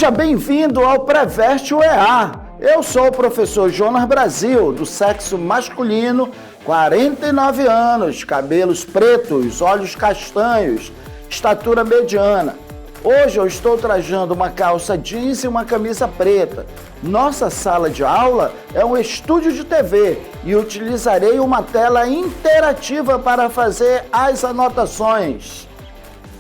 Seja bem-vindo ao Preveste UEA. Eu sou o professor Jonas Brasil, do sexo masculino, 49 anos, cabelos pretos, olhos castanhos, estatura mediana. Hoje eu estou trajando uma calça jeans e uma camisa preta. Nossa sala de aula é um estúdio de TV e utilizarei uma tela interativa para fazer as anotações.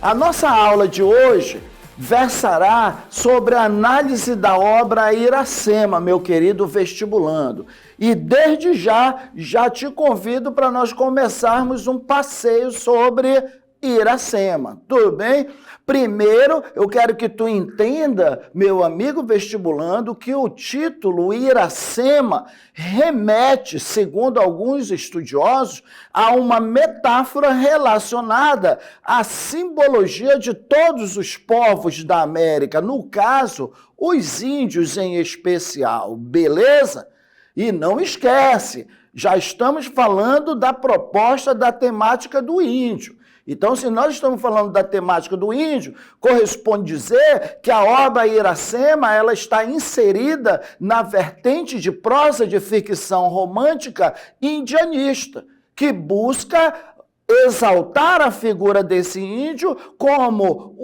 A nossa aula de hoje versará sobre a análise da obra Iracema, meu querido vestibulando. E desde já te convido para nós começarmos um passeio sobre Iracema, tudo bem? Primeiro, eu quero que tu entenda, meu amigo vestibulando, que o título Iracema remete, segundo alguns estudiosos, a uma metáfora relacionada à simbologia de todos os povos da América, no caso, os índios em especial, beleza? E não esquece, já estamos falando da proposta da temática do índio. Então, se nós estamos falando da temática do índio, corresponde dizer que a obra Iracema ela está inserida na vertente de prosa de ficção romântica indianista, que busca exaltar a figura desse índio como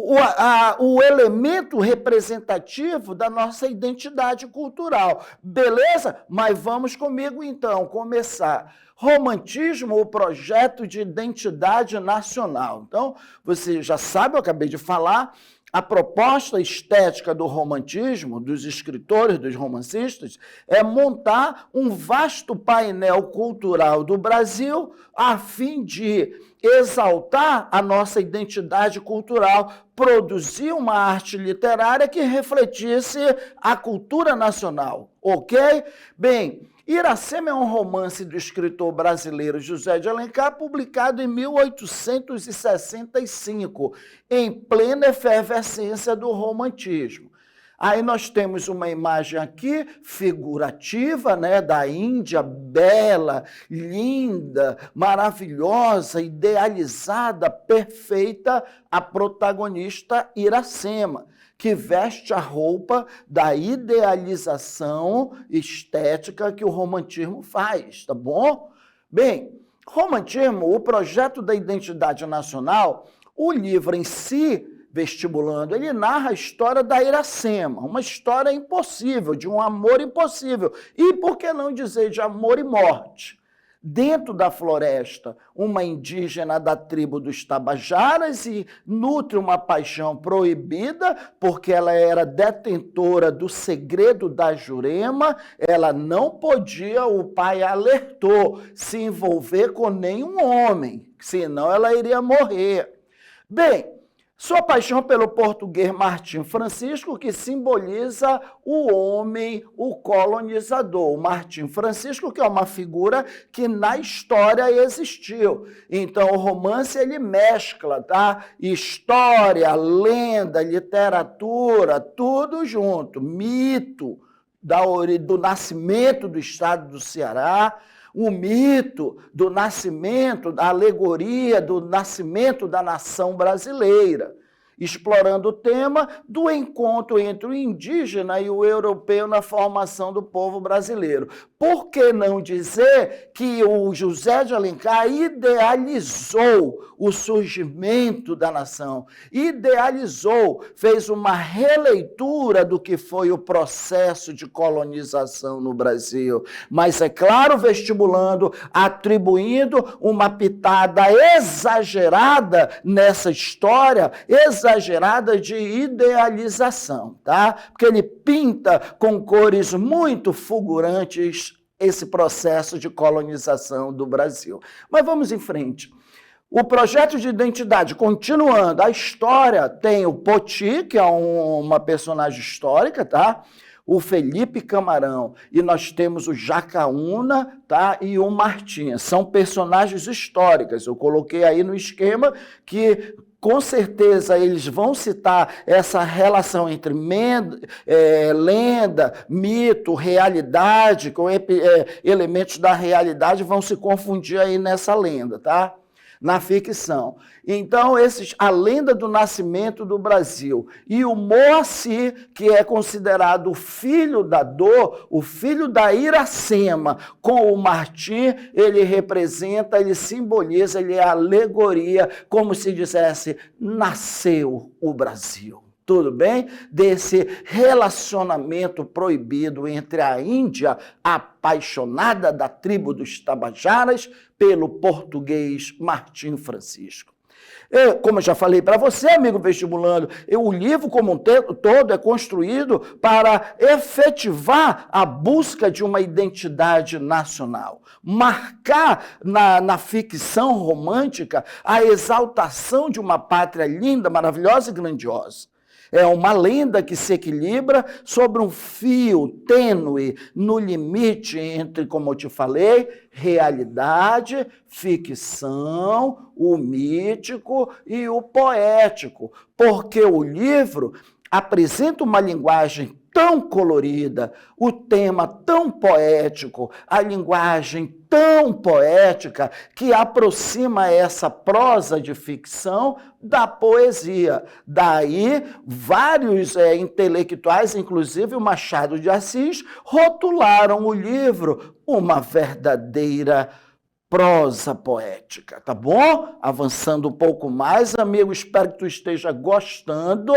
o elemento representativo da nossa identidade cultural. Beleza? Mas vamos comigo então começar. Romantismo, o projeto de identidade nacional. Então, você já sabe, eu acabei de falar, a proposta estética do romantismo, dos escritores, dos romancistas, é montar um vasto painel cultural do Brasil a fim de exaltar a nossa identidade cultural, produzir uma arte literária que refletisse a cultura nacional, ok? Bem, Iracema é um romance do escritor brasileiro José de Alencar, publicado em 1865, em plena efervescência do romantismo. Aí nós temos uma imagem aqui figurativa, né, da Índia, bela, linda, maravilhosa, idealizada, perfeita, a protagonista Iracema, que veste a roupa da idealização estética que o romantismo faz, tá bom? Bem, romantismo, o projeto da identidade nacional, o livro em si, vestibulando, ele narra a história da Iracema, uma história impossível, de um amor impossível, e por que não dizer de amor e morte? Dentro da floresta, uma indígena da tribo dos Tabajaras e nutre uma paixão proibida, porque ela era detentora do segredo da Jurema, ela não podia, o pai alertou, se envolver com nenhum homem, senão ela iria morrer. Bem, sua paixão pelo português Martim Francisco, que simboliza o homem, o colonizador. O Martim Francisco, que é uma figura que na história existiu. Então, o romance, ele mescla, tá? História, lenda, literatura, tudo junto. Mito do nascimento do estado do Ceará, o mito do nascimento, da alegoria do nascimento da nação brasileira, explorando o tema do encontro entre o indígena e o europeu na formação do povo brasileiro. Por que não dizer que o José de Alencar idealizou o surgimento da nação, idealizou, fez uma releitura do que foi o processo de colonização no Brasil, mas é claro, vestibulando, atribuindo uma pitada exagerada nessa história, exagerada de idealização, tá? Porque ele pinta com cores muito fulgurantes esse processo de colonização do Brasil. Mas vamos em frente. O projeto de identidade, continuando, a história tem o Poti, que é uma personagem histórica, tá? O Felipe Camarão, e nós temos o Jacaúna, tá? E o Martinha. São personagens históricas. Eu coloquei aí no esquema que com certeza eles vão citar essa relação entre lenda, mito, realidade, com elementos da realidade vão se confundir aí nessa lenda, tá? na ficção. Então, a lenda do nascimento do Brasil e o Moacir, que é considerado o filho da dor, o filho da Iracema, com o Martim, ele representa, ele simboliza, ele é alegoria, como se dissesse, nasceu o Brasil. Tudo bem? Desse relacionamento proibido entre a Índia, apaixonada da tribo dos Tabajaras, pelo português Martim Francisco. Como eu já falei para você, amigo vestibulando, o livro como um todo é construído para efetivar a busca de uma identidade nacional. Marcar na ficção romântica a exaltação de uma pátria linda, maravilhosa e grandiosa. É uma lenda que se equilibra sobre um fio tênue no limite entre, como eu te falei, realidade, ficção, o mítico e o poético. Porque o livro apresenta uma linguagem tão colorida, o tema tão poético, a linguagem tão poética que aproxima essa prosa de ficção da poesia. Daí, vários intelectuais, inclusive o Machado de Assis, rotularam o livro uma verdadeira prosa poética, tá bom? Avançando um pouco mais, amigo, espero que tu esteja gostando.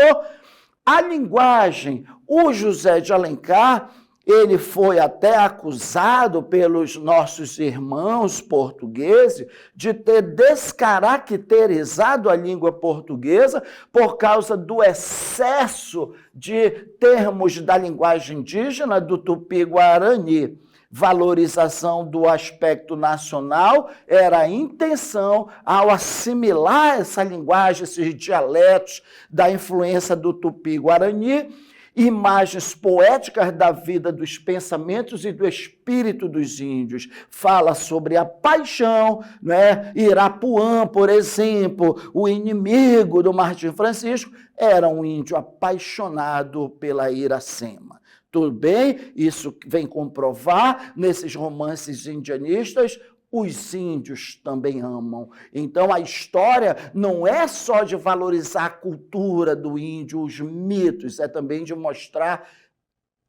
A linguagem, o José de Alencar, ele foi até acusado pelos nossos irmãos portugueses de ter descaracterizado a língua portuguesa por causa do excesso de termos da linguagem indígena do Tupi-Guarani. Valorização do aspecto nacional era a intenção ao assimilar essa linguagem, esses dialetos da influência do Tupi-Guarani, imagens poéticas da vida, dos pensamentos e do espírito dos índios. Fala sobre a paixão, né? Irapuã, por exemplo, o inimigo do Martim Francisco, era um índio apaixonado pela Iracema. Tudo bem? Isso vem comprovar nesses romances indianistas, os índios também amam. Então, a história não é só de valorizar a cultura do índio, os mitos, é também de mostrar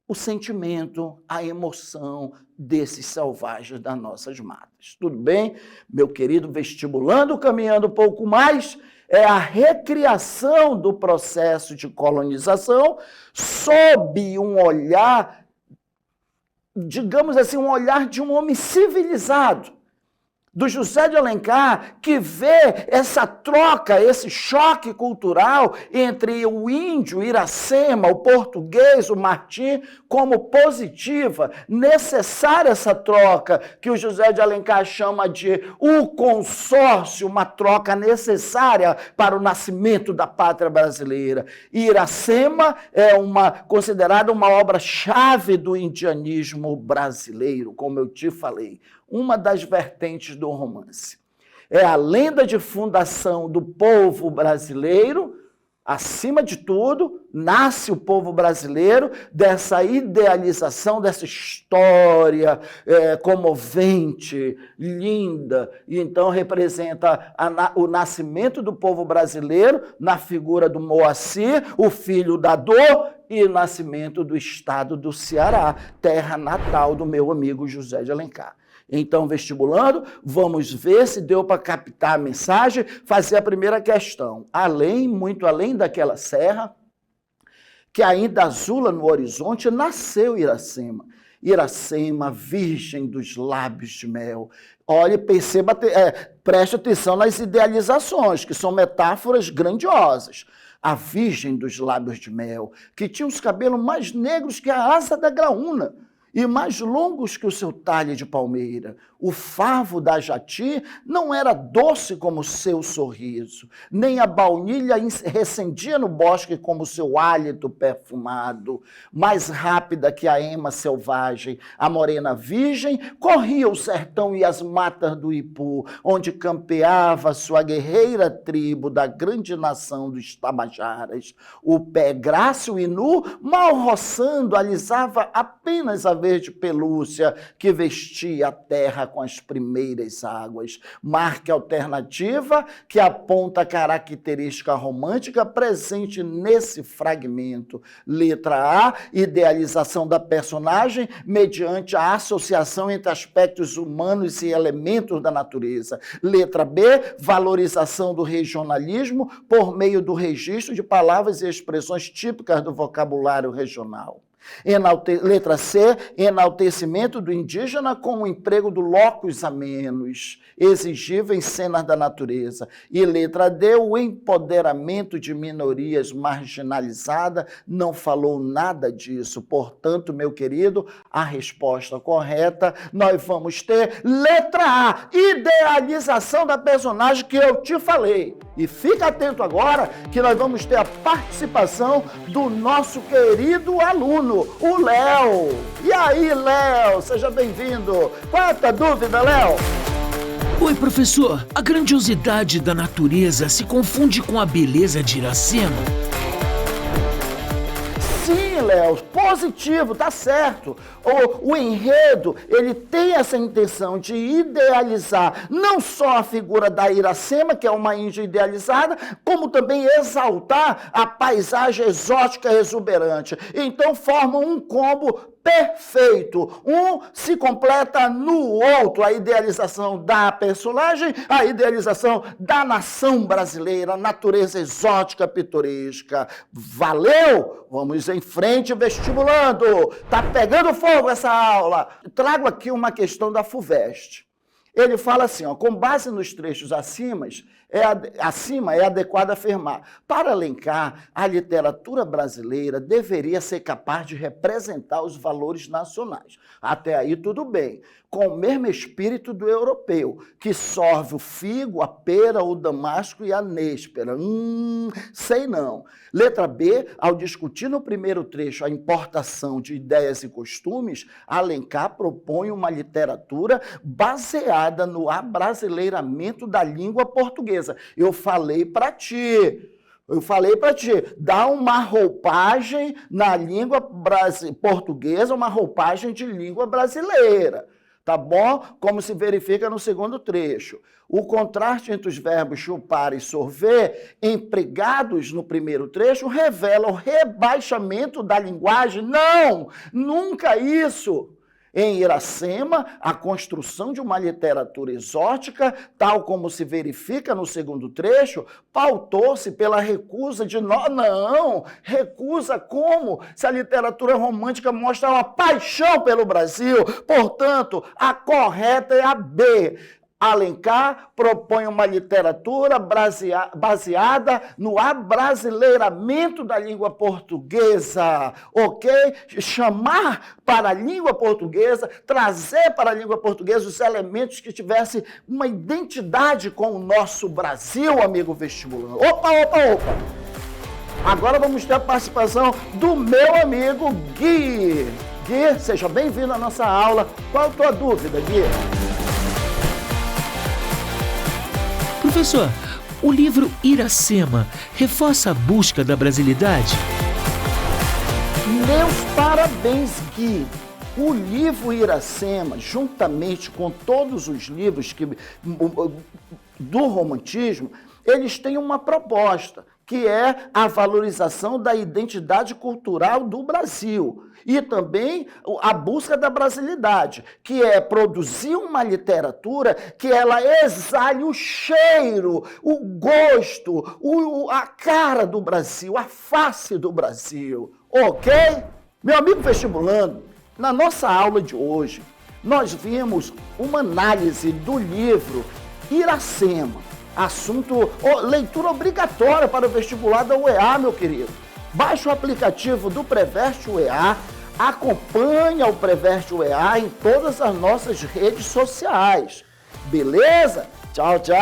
o sentimento, a emoção desses selvagens das nossas matas. Tudo bem? Meu querido vestibulando, caminhando um pouco mais, é a recriação do processo de colonização sob um olhar, digamos assim, um olhar de um homem civilizado, do José de Alencar, que vê essa troca, esse choque cultural entre o índio, Iracema, o português, o Martim, como positiva, necessária essa troca, que o José de Alencar chama de o consórcio, uma troca necessária para o nascimento da pátria brasileira. Iracema é considerada uma obra-chave do indianismo brasileiro, como eu te falei. Uma das vertentes do romance. É a lenda de fundação do povo brasileiro. Acima de tudo, nasce o povo brasileiro dessa idealização, dessa história comovente, linda, e então representa o nascimento do povo brasileiro na figura do Moacir, o filho da dor, e o nascimento do estado do Ceará, terra natal do meu amigo José de Alencar. Então, vestibulando, vamos ver se deu para captar a mensagem, fazer a primeira questão. Muito além daquela serra, que ainda azula no horizonte, nasceu Iracema. Iracema, virgem dos lábios de mel. Olha, preste atenção nas idealizações, que são metáforas grandiosas. A virgem dos lábios de mel, que tinha os cabelos mais negros que a asa da graúna, e mais longos que o seu talhe de palmeira. O favo da jati não era doce como o seu sorriso, nem a baunilha recendia no bosque como o seu hálito perfumado. Mais rápida que a ema selvagem, a morena virgem corria o sertão e as matas do Ipu, onde campeava sua guerreira tribo da grande nação dos Tabajaras. O pé grácil e nu, mal roçando, alisava apenas a verde pelúcia que vestia a terra com as primeiras águas. Marque alternativa que aponta a característica romântica presente nesse fragmento. Letra A, idealização da personagem mediante a associação entre aspectos humanos e elementos da natureza. Letra B, valorização do regionalismo por meio do registro de palavras e expressões típicas do vocabulário regional. Letra C, enaltecimento do indígena com o emprego do locus amenus, exigível em cenas da natureza. E letra D, o empoderamento de minorias marginalizadas, não falou nada disso. Portanto, meu querido, a resposta correta, nós vamos ter letra A, idealização da personagem que eu te falei. E fica atento agora que nós vamos ter a participação do nosso querido aluno, o Léo. E aí, Léo, seja bem-vindo. Qual é a tua dúvida, Léo? Oi, professor. A grandiosidade da natureza se confunde com a beleza de Iracema? Sim, Léo, positivo, tá certo. O enredo, ele tem essa intenção de idealizar não só a figura da Iracema, que é uma índia idealizada, como também exaltar a paisagem exótica e exuberante. Então formam um combo perfeito. Um se completa no outro. A idealização da personagem, a idealização da nação brasileira, natureza exótica, pitoresca. Valeu? Vamos em frente, vestibulando. Tá pegando fogo essa aula. Trago aqui uma questão da FUVEST. Ele fala assim, ó, com base nos trechos acima é adequado afirmar. Para Alencar, a literatura brasileira deveria ser capaz de representar os valores nacionais. Até aí tudo bem. Com o mesmo espírito do europeu, que sorve o figo, a pera, o damasco e a néspera. Sei não. Letra B, ao discutir no primeiro trecho a importação de ideias e costumes, Alencar propõe uma literatura baseada no abrasileiramento da língua portuguesa. Eu falei para ti, dá uma roupagem na língua portuguesa, uma roupagem de língua brasileira. Tá bom? Como se verifica no segundo trecho. O contraste entre os verbos chupar e sorver, empregados no primeiro trecho, revela o rebaixamento da linguagem. Não! Nunca isso! Em Iracema, a construção de uma literatura exótica, tal como se verifica no segundo trecho, pautou-se pela recusa de nós. Não, recusa como? Se a literatura romântica mostra uma paixão pelo Brasil. Portanto, a correta é a B. Alencar propõe uma literatura baseada no abrasileiramento da língua portuguesa, ok? Chamar para a língua portuguesa, trazer para a língua portuguesa os elementos que tivessem uma identidade com o nosso Brasil, amigo vestibulando. Opa! Agora vamos ter a participação do meu amigo Gui. Gui, seja bem-vindo à nossa aula. Qual a tua dúvida, Gui? Professor, o livro Iracema reforça a busca da brasilidade? Meus parabéns, Gui. O livro Iracema, juntamente com todos os livros do romantismo, eles têm uma proposta, que é a valorização da identidade cultural do Brasil e também a busca da brasilidade, que é produzir uma literatura que ela exale o cheiro, o gosto, a cara do Brasil, a face do Brasil, ok? Meu amigo vestibulando, na nossa aula de hoje, nós vimos uma análise do livro Iracema, assunto, leitura obrigatória para o vestibular da UEA, meu querido. Baixe o aplicativo do Preveste UEA, acompanha o Preveste UEA em todas as nossas redes sociais. Beleza? Tchau, tchau!